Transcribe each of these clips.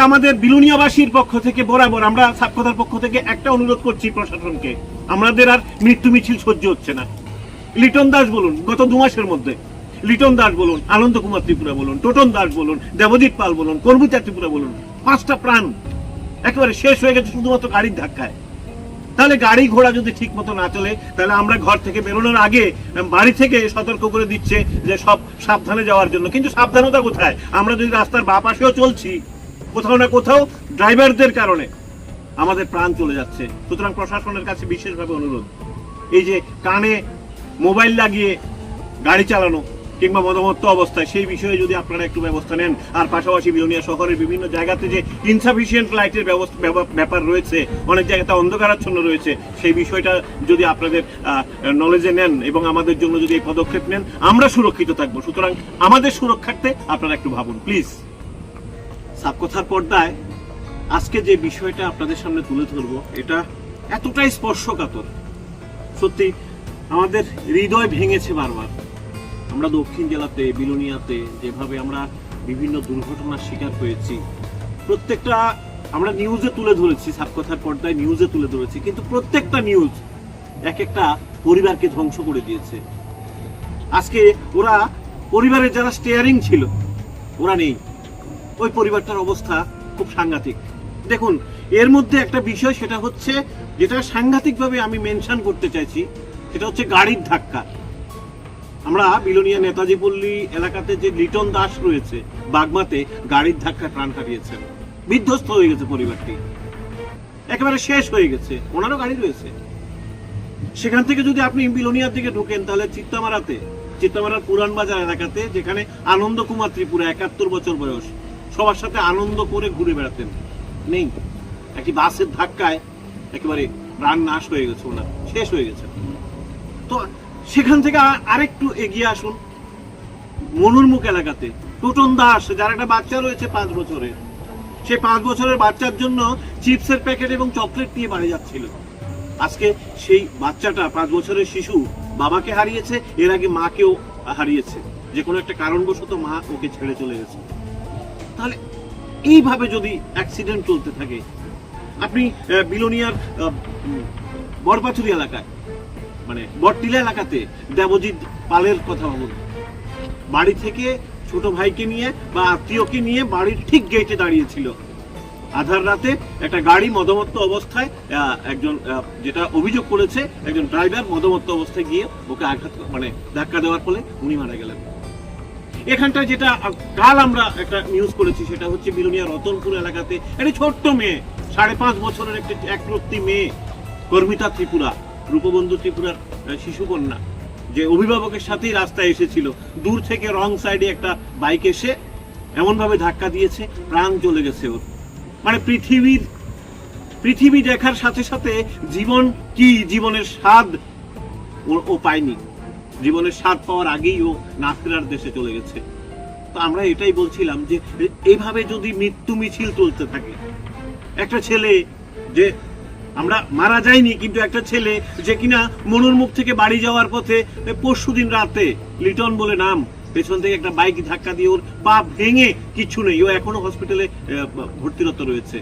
আমাদের বিলুনিয়াবাসীর পক্ষ থেকে বরাবর আমরা সাপকথার পক্ষ থেকে একটা অনুরোধ করছি প্রশাসনকে, আমাদের আর মৃত্যু মিছিল সহ্য হচ্ছে না। লিটন দাস বলুন, গত 2 মাসের মধ্যে লিটন দাস বলুন, আনন্দ কুমার ত্রিপুরা বলুন, টোটন দাস বলুন, দেবজিৎ পাল বলুন, কর্মীতা ত্রিপুরা বলুন, 5টা প্রাণ একেবারে শেষ হয়ে গেছে শুধুমাত্র গাড়ির ধাক্কায়। তাহলে গাড়ি ঘোড়া যদি ঠিক মতো না চলে, তাহলে আমরা ঘর থেকে বেরোনোর আগে বাড়ি থেকে সতর্ক করে দিচ্ছে যে সব সাবধানে যাওয়ার জন্য। কিন্তু সাবধানতা কোথায়? আমরা যদি রাস্তার বাঁ পাশেও চলছি, কোথাও না কোথাও ড্রাইভারদের কারণে আমাদের প্রাণ চলে যাচ্ছে। সুতরাং প্রশাসনের কাছে বিশেষভাবে অনুরোধ, এই যে কানে মোবাইল লাগিয়ে গাড়ি চালানো কিংবা মদমত্ত অবস্থায়, সেই বিষয়ে যদি আপনারা একটু ব্যবস্থা নেন। আর পাশাপাশি বিলোনিয়া শহরের বিভিন্ন জায়গাতে যে ইনসাফিসিয়েন্ট লাইটের ব্যাপার রয়েছে, অনেক জায়গাতে অন্ধকারাচ্ছন্ন রয়েছে, সেই বিষয়টা যদি আপনাদের নলেজে নেন এবং আমাদের জন্য যদি এই পদক্ষেপ নেন, আমরা সুরক্ষিত থাকবো। সুতরাং আমাদের সুরক্ষার্থে আপনারা একটু ভাবুন প্লিজ। সাপকথার পর্দায় আজকে যে বিষয়টা আপনাদের সামনে তুলে ধরবো, এটা এতটাই স্পর্শকাতর, সত্যি আমাদের হৃদয় ভেঙেছে বারবার। আমরা দক্ষিণ জেলাতে বিলোনিয়াতে যেভাবে আমরা বিভিন্ন দুর্ঘটনার শিকার হয়েছি, প্রত্যেকটা আমরা নিউজে তুলে ধরেছি, সাপকথার পর্দায় নিউজে তুলে ধরেছি, কিন্তু প্রত্যেকটা নিউজ এক একটা পরিবারকে ধ্বংস করে দিয়েছে। আজকে ওরা পরিবারের যারা স্টিয়ারিং ছিল ওরা নেই, ওই পরিবারটার অবস্থা খুব সাংঘাতিক। দেখুন, এর মধ্যে একটা বিষয়, সেটা হচ্ছে যেটা সাংঘাতিকভাবে আমি মেনশন করতে চাইছি, সেটা হচ্ছে গাড়ির ধাক্কা। আমরা বিলোনিয়া নেতাজি পল্লী এলাকাতে যে লিটন দাস রয়েছে বাগমাতে, গাড়ির ধাক্কায় প্রাণ হারিয়েছেন, বিধ্বস্ত হয়ে গেছে পরিবারটি, একেবারে শেষ হয়ে গেছে। ওনারও গাড়ি রয়েছে। সেখান থেকে যদি আপনি বিলোনিয়ার দিকে ঢোকেন, তাহলে চিত্তামারার পুরান বাজার এলাকাতে, যেখানে আনন্দ কুমার ত্রিপুরা 71 বছর বয়স, সবার সাথে আনন্দ করে ঘুরে বেড়াতেন, নেই। একটি বাসের ধাক্কায় একেবারে প্রাণ নাশ হয়ে গেছে, ওনার শেষ হয়ে গেছে। তো সেখান থেকে আরেকটু এগিয়ে আসুন, মনুরমুখ এলাকাতে টোটন দাস, যার একটা বাচ্চা রয়েছে 5 বছরের, সে 5 বছরের বাচ্চার জন্য চিপসের প্যাকেট এবং চকলেট নিয়ে বাড়ি যাচ্ছিল। আজকে সেই বাচ্চাটা, 5 বছরের শিশু, বাবাকে হারিয়েছে, এর আগে মাকেও হারিয়েছে। যে কোনো একটা কারণবশত মা ওকে ছেড়ে চলে গেছে। তাহলে এইভাবে যদি অ্যাক্সিডেন্ট চলতে থাকে, আপনি বিলোনিয়ার বড়পাথুরি এলাকায়, মানে বটটিলা এলাকাতে দেবজিৎ পালের কথা ভাবুন। বাড়ি থেকে ছোট ভাইকে নিয়ে বা আত্মীয়কে নিয়ে বাড়ির ঠিক গেটে দাঁড়িয়েছিল, আধার রাতে একটা গাড়ি মদমত্ত অবস্থায়, একজন, যেটা অভিযোগ করেছে একজন ড্রাইভার মদমত্ত অবস্থায় গিয়ে ওকে আঘাত, মানে ধাক্কা দেওয়ার ফলে উনি মারা গেলেন। এখানটা যেটা কাল আমরা একটা নিউজ করেছি, সেটা হচ্ছে বিলোনিয়া রতনপুর এলাকাতে একটি ছোট্ট মেয়ে, 5.5 বছরের একটি একরত্তি মেয়ে, কর্মীতা ত্রিপুরা, রূপবন্ধু ত্রিপুরার শিশু কন্যা, যে অভিভাবকের সাথেই রাস্তায় এসেছিল, দূর থেকে রং সাইডে একটা বাইক এসে এমন ভাবে ধাক্কা দিয়েছে, প্রাণ চলে গেছে ওর। মানে পৃথিবী দেখার সাথে সাথে জীবন কি, জীবনের স্বাদ ও পায়নি। জীবনের স্বাদ পাওয়ার আগেই ও না ফেরার দেশে চলে গেছে। তো আমরা এটাই বলছিলাম যে এইভাবে যদি মৃত্যু মিছিল চলতে থাকে, একটা ছেলে, যে আমরা মারা যায়নি, কিন্তু একটা ছেলে যে কিনা মনুরমুখ থেকে বাড়ি যাওয়ার পথে পরশুদিন রাতে, লিটন বলে নাম, পেছন থেকে একটা বাইক ধাক্কা দিয়ে ওর পা ভেঙে, কিছু নেই, ও এখনো হসপিটালে ভর্তিরত রয়েছে।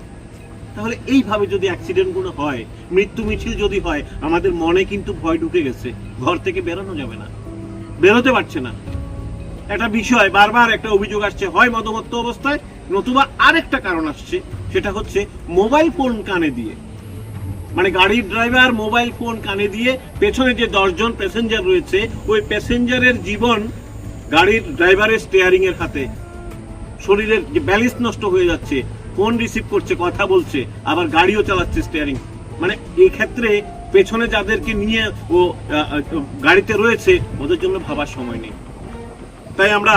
তাহলে এইভাবে যদি অ্যাক্সিডেন্ট গুলো হয়, মৃত্যু মিছিল যদি হয়, আমাদের মনে কিন্তু ভয় ঢুকে গেছে, ঘর থেকে বেরোনো যাবে না, বেরোতে পারছে না। একটা বিষয় বারবার একটা অভিযোগ আসছে, হয় মদমত্ত অবস্থায়, নতুবা আরেকটা কারণ আসছে, সেটা হচ্ছে মোবাইল ফোন কানে দিয়ে। মানে গাড়ির ড্রাইভার মোবাইল ফোন কানে দিয়ে, পেছনে যে 10 জন প্যাসেঞ্জার রয়েছে, ওই প্যাসেঞ্জারের জীবন গাড়ির ড্রাইভারের স্টিয়ারিং এর হাতে। শরীরের যে ব্যালেন্স নষ্ট হয়ে যাচ্ছে, ফোন রিসিভ করছে, কথা বলছে, আবার গাড়িও চালাচ্ছে স্টিয়ারিং। মানে এই ক্ষেত্রে পেছনে যাদেরকে নিয়ে ও গাড়িতে রয়েছে, ওদের জন্য ভাবার সময় নেই। তাই আমরা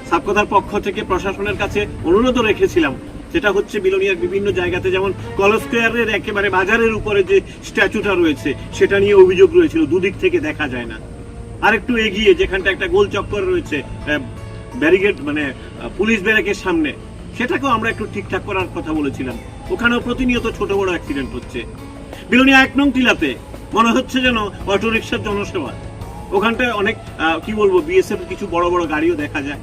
সাপকথার পক্ষ থেকে প্রশাসনের কাছে অনুরোধও রেখেছিলাম, সেটা হচ্ছে বিলোনিয়ার বিভিন্ন জায়গাতে, যেমন কলেজ স্কোয়ারের একেবারে বাজারের উপরে যে স্ট্যাচুটা রয়েছে, সেটা নিয়ে অভিযোগ রয়েছিল, দুদিক থেকে দেখা যায় না। আরেকটু এগিয়ে যেখানটা একটা গোল চক্কর রয়েছে ব্যারিকেড, মানে পুলিশ ব্যারাকের সামনে, সেটাকেও আমরা একটু ঠিকঠাক করার কথা বলেছিলাম। ওখানেও প্রতিনিয়ত ছোট বড় অ্যাক্সিডেন্ট হচ্ছে। বিলোনিয়া 1 নং টিলাতে মনে হচ্ছে যেন অটোরিকশার জনসেবা। ওখানটায় অনেক কি বলবো, বিএসএফ কিছু বড় বড় গাড়িও দেখা যায়,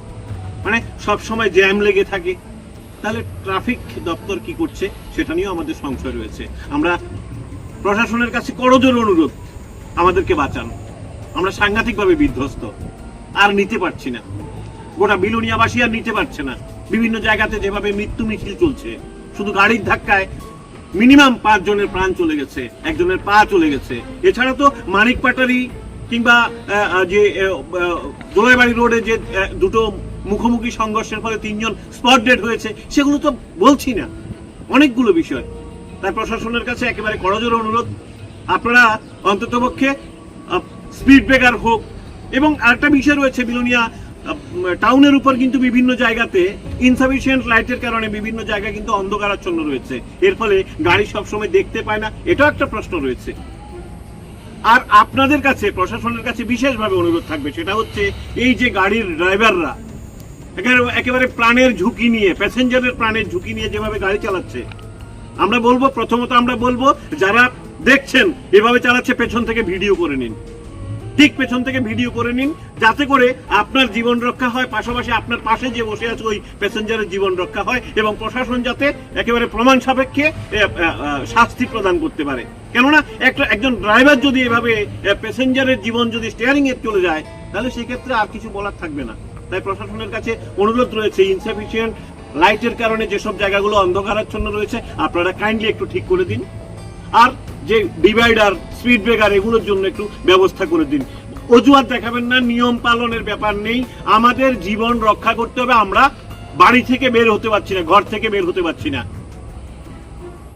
মানে সব সময় জ্যাম লেগে থাকে। তাহলে ট্রাফিক দপ্তর কি করছে সেটা নিয়েও আমাদের সংশয় রয়েছে। আমরা প্রশাসনের কাছে করজোর অনুরোধ, আমাদেরকে বাঁচান। আমরা সাংঘাতিকভাবে বিধ্বস্ত, আর নিতে পারছি না। গোটা বিলোনিয়াবাসী আর নিতে পারছে না। বিভিন্ন জায়গাতে যেভাবে মৃত্যু মিছিল চলছে, শুধু গাড়ির ধাক্কায় মিনিমাম 5 জনের প্রাণ চলে গেছে, একজনের পা চলে গেছে। এছাড়া তো মানিক পাটারি কিংবা যে দোলাইবাড়ি রোডে যে দুটো মুখোমুখি সংঘর্ষের ফলে 3 জন স্পট ডেড হয়েছে, সেগুলো তো বলছি না, অনেকগুলো বিষয়। তাই প্রশাসনের কাছে একেবারে করজোর অনুরোধ, আপনারা অন্ততপক্ষে স্পিড ব্রেকার হোক। এবং আরেকটা বিষয় রয়েছে, বিলোনিয়া টাউনের উপর কিন্তু বিভিন্ন জায়গাতে ইনসাফিসিয়েন্ট লাইটের কারণে বিভিন্ন জায়গায় কিন্তু অন্ধকারাচ্ছন্ন রয়েছে। এর ফলে গাড়ি সবসময় দেখতে পায় না, এটাও একটা প্রশ্ন রয়েছে। আর আপনাদের কাছে, প্রশাসনের কাছে বিশেষভাবে অনুরোধ থাকবে, সেটা হচ্ছে এই যে গাড়ির ড্রাইভাররা একেবারে প্রাণের ঝুঁকি নিয়ে, প্যাসেঞ্জারের প্রাণের ঝুঁকি নিয়ে যেভাবে গাড়ি চালাচ্ছে, আমরা বলবো, প্রথমত আমরা বলবো যারা দেখছেন এভাবে চালাচ্ছে, পেছন থেকে ভিডিও করে নিন, ঠিক পেছন থেকে ভিডিও করে নিন, যাতে করে আপনার জীবন রক্ষা হয়, পাশাপাশি আপনার পাশে যে বসে আছে ওই প্যাসেঞ্জারের জীবন রক্ষা হয়, এবং প্রশাসন যাতে একেবারে প্রমাণ সাপেক্ষে শাস্তি প্রদান করতে পারে। কেননা একজন ড্রাইভার যদি এভাবে প্যাসেঞ্জারের জীবন যদি স্টিয়ারিং এ চলে যায়, তাহলে সেক্ষেত্রে আর কিছু বলার থাকবে না। তাই প্রশাসনের কাছে অনুরোধ রয়েছে, ইনসাফিসিয়েন্ট লাইটের কারণে যেসব জায়গাগুলো অন্ধকারাচ্ছন্ন রয়েছে, আপনারা কাইন্ডলি একটু ঠিক করে দিন। আর যে ডিভাইডার, স্পিড ব্রেকার, এগুলোর জন্য একটু ব্যবস্থা করে দিন। অজুহাত দেখাবেন না, নিয়ম পালনের ব্যাপার নেই, আমাদের জীবন রক্ষা করতে হবে। আমরা বাড়ি থেকে বের হতে পারছি না, ঘর থেকে বের হতে পারছি না,